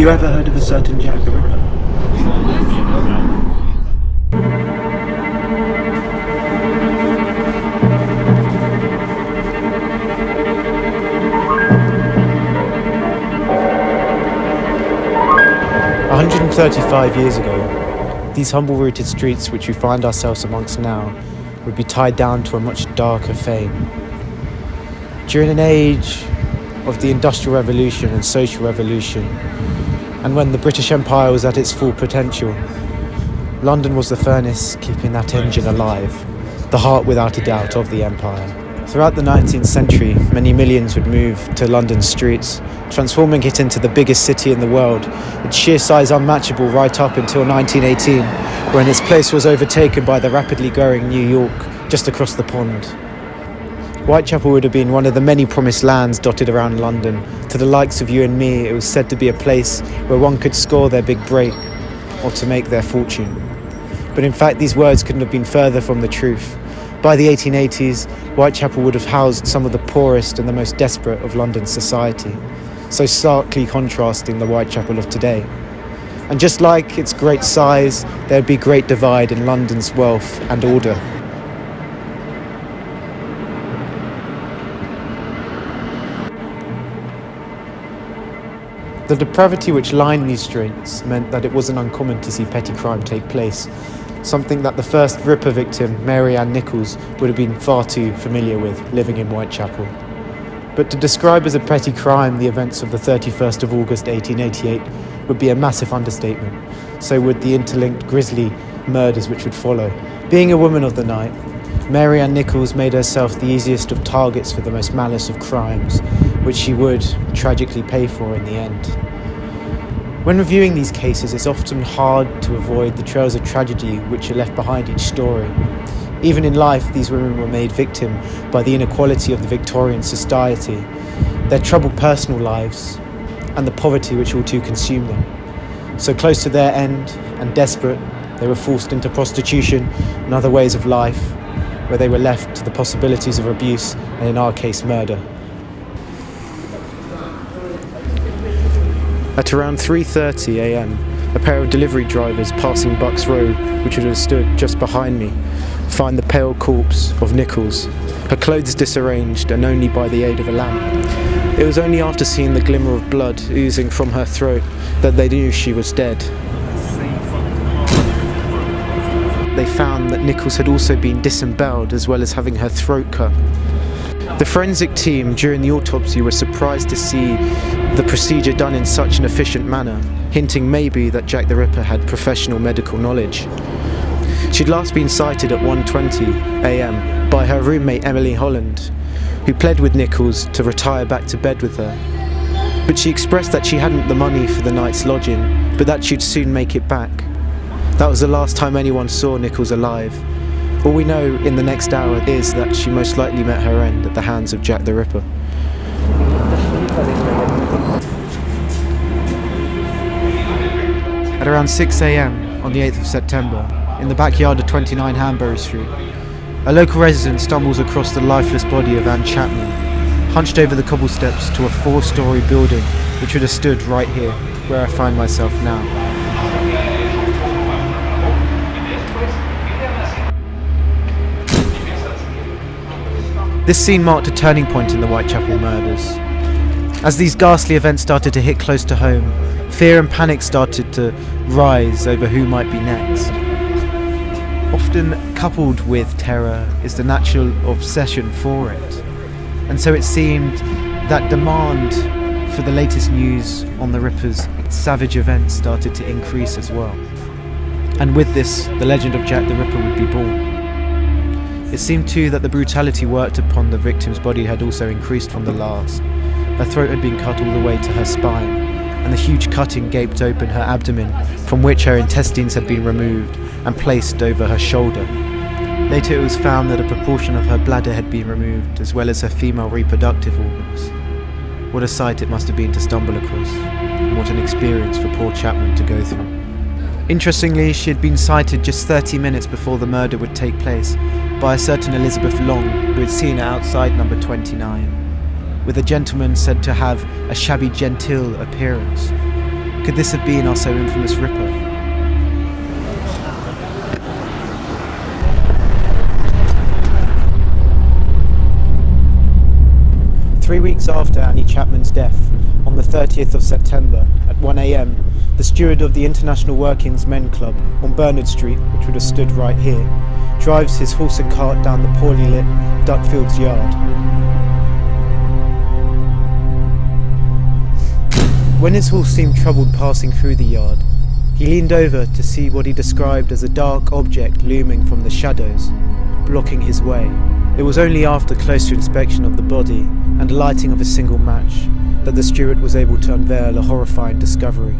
You ever heard of a certain Jack the Ripper? 135 years ago, these humble-rooted streets which we find ourselves amongst now would be tied down to a much darker fame. During an age of the Industrial Revolution and Social Revolution, and when the British Empire was at its full potential, London was the furnace keeping that engine alive, the heart without a doubt of the empire. Throughout the 19th century, many millions would move to London's streets, transforming it into the biggest city in the world, its sheer size unmatchable right up until 1918, when its place was overtaken by the rapidly growing New York just across the pond. Whitechapel would have been one of the many promised lands dotted around London. To the likes of you and me, it was said to be a place where one could score their big break or to make their fortune. But in fact, these words couldn't have been further from the truth. By the 1880s, Whitechapel would have housed some of the poorest and the most desperate of London's society, so starkly contrasting the Whitechapel of today. And just like its great size, there would be great divide in London's wealth and order. The depravity which lined these streets meant that it wasn't uncommon to see petty crime take place, something that the first Ripper victim, Mary Ann Nichols, would have been far too familiar with, living in Whitechapel. But to describe as a petty crime the events of the 31st of August 1888 would be a massive understatement, so would the interlinked grisly murders which would follow. Being a woman of the night, Mary Ann Nichols made herself the easiest of targets for the most malice of crimes, which she would tragically pay for in the end. When reviewing these cases, it's often hard to avoid the trails of tragedy which are left behind each story. Even in life, these women were made victim by the inequality of the Victorian society, their troubled personal lives, and the poverty which all too consumed them. So close to their end and desperate, they were forced into prostitution and other ways of life, where they were left to the possibilities of abuse and, in our case, murder. At around 3:30 a.m, a pair of delivery drivers passing Bucks Road, which would have stood just behind me, find the pale corpse of Nichols, her clothes disarranged and only by the aid of a lamp. It was only after seeing the glimmer of blood oozing from her throat that they knew she was dead. They found that Nichols had also been disemboweled as well as having her throat cut. The forensic team during the autopsy were surprised to see the procedure done in such an efficient manner, hinting maybe that Jack the Ripper had professional medical knowledge. She'd last been sighted at 1:20 a.m. by her roommate Emily Holland, who pled with Nichols to retire back to bed with her. But she expressed that she hadn't the money for the night's lodging, but that she'd soon make it back. That was the last time anyone saw Nichols alive. All we know in the next hour is that she most likely met her end at the hands of Jack the Ripper. At around 6 a.m. on the 8th of September, in the backyard of 29 Hanbury Street, a local resident stumbles across the lifeless body of Anne Chapman, hunched over the cobble steps to a 4-storey building which would have stood right here, where I find myself now. This scene marked a turning point in the Whitechapel murders. As these ghastly events started to hit close to home, fear and panic started to rise over who might be next. Often coupled with terror is the natural obsession for it. And so it seemed that demand for the latest news on the Ripper's savage events started to increase as well. And with this, the legend of Jack the Ripper would be born. It seemed too that the brutality worked upon the victim's body had also increased from the last. Her throat had been cut all the way to her spine, and the huge cutting gaped open her abdomen, from which her intestines had been removed and placed over her shoulder. Later it was found that a proportion of her bladder had been removed, as well as her female reproductive organs. What a sight it must have been to stumble across, and what an experience for poor Chapman to go through. Interestingly, she had been sighted just 30 minutes before the murder would take place by a certain Elizabeth Long, who had seen her outside number 29, with a gentleman said to have a shabby genteel appearance. Could this have been our so infamous Ripper? Three weeks after Annie Chapman's death, on the 30th of September at 1 a.m, the steward of the International Working's Men Club on Bernard Street, which would have stood right here, drives his horse and cart down the poorly lit Duckfields yard. When his horse seemed troubled passing through the yard, he leaned over to see what he described as a dark object looming from the shadows, blocking his way. It was only after closer inspection of the body and lighting of a single match that the steward was able to unveil a horrifying discovery.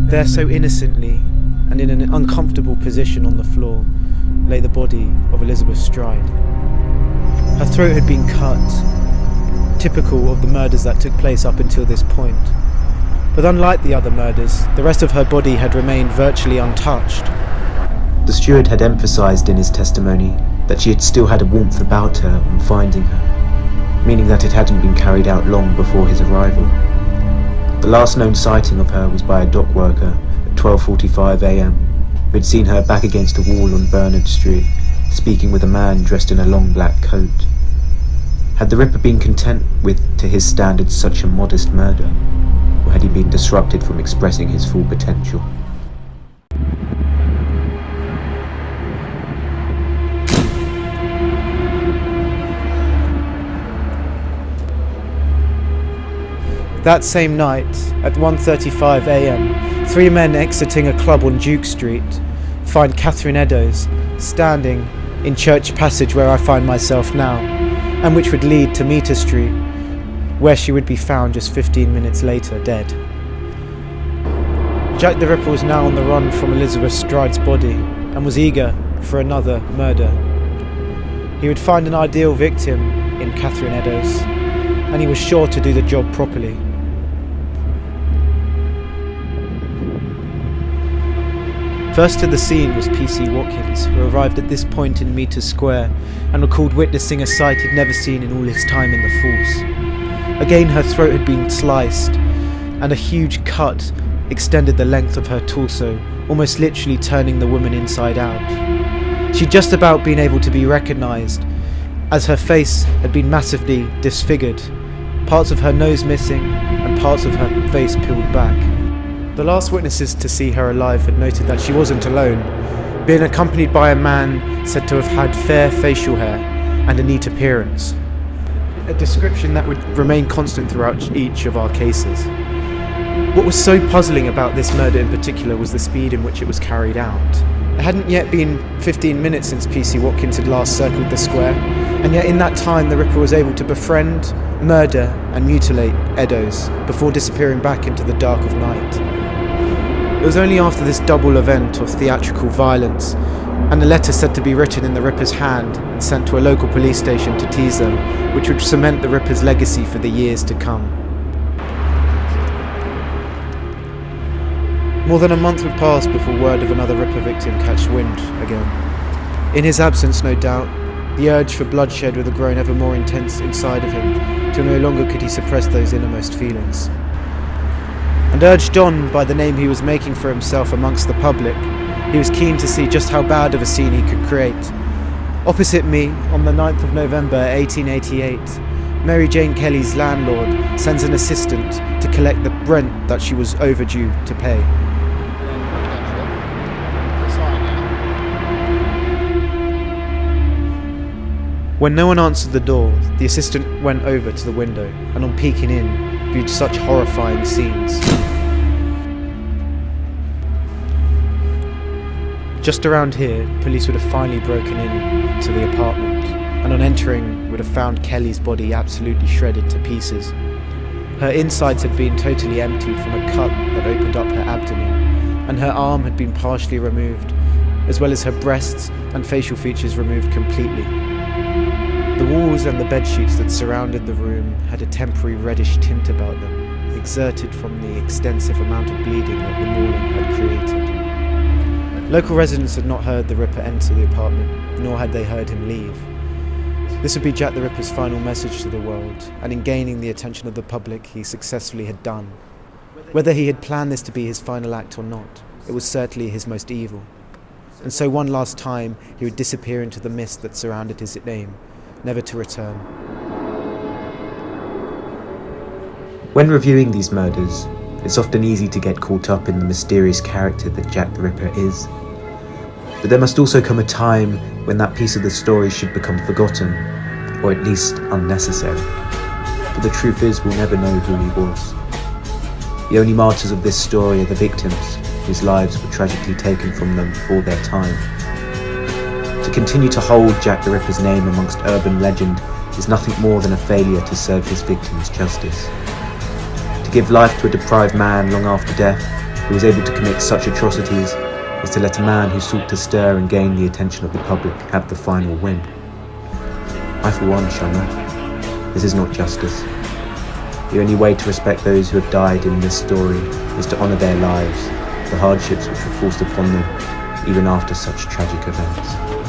There, so innocently and in an uncomfortable position on the floor, lay the body of Elizabeth Stride. Her throat had been cut, typical of the murders that took place up until this point. But unlike the other murders, the rest of her body had remained virtually untouched. The steward had emphasised in his testimony that she had still had a warmth about her on finding her, meaning that it hadn't been carried out long before his arrival. The last known sighting of her was by a dock worker at 12:45 a.m, who had seen her back against a wall on Bernard Street, speaking with a man dressed in a long black coat. Had the Ripper been content with, to his standards, such a modest murder, or had he been disrupted from expressing his full potential? That same night, at 1:35 a.m, three men exiting a club on Duke Street find Catherine Eddowes standing in Church Passage where I find myself now, and which would lead to Meter Street, where she would be found just 15 minutes later, dead. Jack the Ripper was now on the run from Elizabeth Stride's body and was eager for another murder. He would find an ideal victim in Catherine Eddowes, and he was sure to do the job properly. First to the scene was PC Watkins, who arrived at this point in Meter Square and recalled witnessing a sight he'd never seen in all his time in the force. Again, her throat had been sliced, and a huge cut extended the length of her torso, almost literally turning the woman inside out. She'd just about been able to be recognised, as her face had been massively disfigured, parts of her nose missing and parts of her face peeled back. The last witnesses to see her alive had noted that she wasn't alone, being accompanied by a man said to have had fair facial hair and a neat appearance, a description that would remain constant throughout each of our cases. What was so puzzling about this murder in particular was the speed in which it was carried out. It hadn't yet been 15 minutes since PC Watkins had last circled the square, and yet in that time the Ripper was able to befriend, murder and mutilate Eddowes before disappearing back into the dark of night. It was only after this double event of theatrical violence, and a letter said to be written in the Ripper's hand and sent to a local police station to tease them, which would cement the Ripper's legacy for the years to come. More than a month would pass before word of another Ripper victim catch wind again. In his absence, no doubt, the urge for bloodshed would have grown ever more intense inside of him, till no longer could he suppress those innermost feelings. And urged on by the name he was making for himself amongst the public, he was keen to see just how bad of a scene he could create. Opposite me, on the 9th of November 1888, Mary Jane Kelly's landlord sends an assistant to collect the rent that she was overdue to pay. When no one answered the door, the assistant went over to the window and on peeking in, viewed such horrifying scenes. Just around here, police would have finally broken into the apartment, and on entering would have found Kelly's body absolutely shredded to pieces. Her insides had been totally emptied from a cut that opened up her abdomen, and her arm had been partially removed, as well as her breasts and facial features removed completely. The walls and the bedsheets that surrounded the room had a temporary reddish tint about them, exerted from the extensive amount of bleeding that the mauling had created. Local residents had not heard the Ripper enter the apartment, nor had they heard him leave. This would be Jack the Ripper's final message to the world, and in gaining the attention of the public he successfully had done. Whether he had planned this to be his final act or not, it was certainly his most evil. And so one last time he would disappear into the mist that surrounded his name, never to return. When reviewing these murders, it's often easy to get caught up in the mysterious character that Jack the Ripper is. But there must also come a time when that piece of the story should become forgotten, or at least unnecessary. But the truth is, we'll never know who he was. The only martyrs of this story are the victims, whose lives were tragically taken from them before their time. To continue to hold Jack the Ripper's name amongst urban legend is nothing more than a failure to serve his victims justice. To give life to a deprived man long after death, who was able to commit such atrocities, is to let a man who sought to stir and gain the attention of the public have the final win. I for one shall not. This is not justice. The only way to respect those who have died in this story is to honour their lives, the hardships which were forced upon them, even after such tragic events.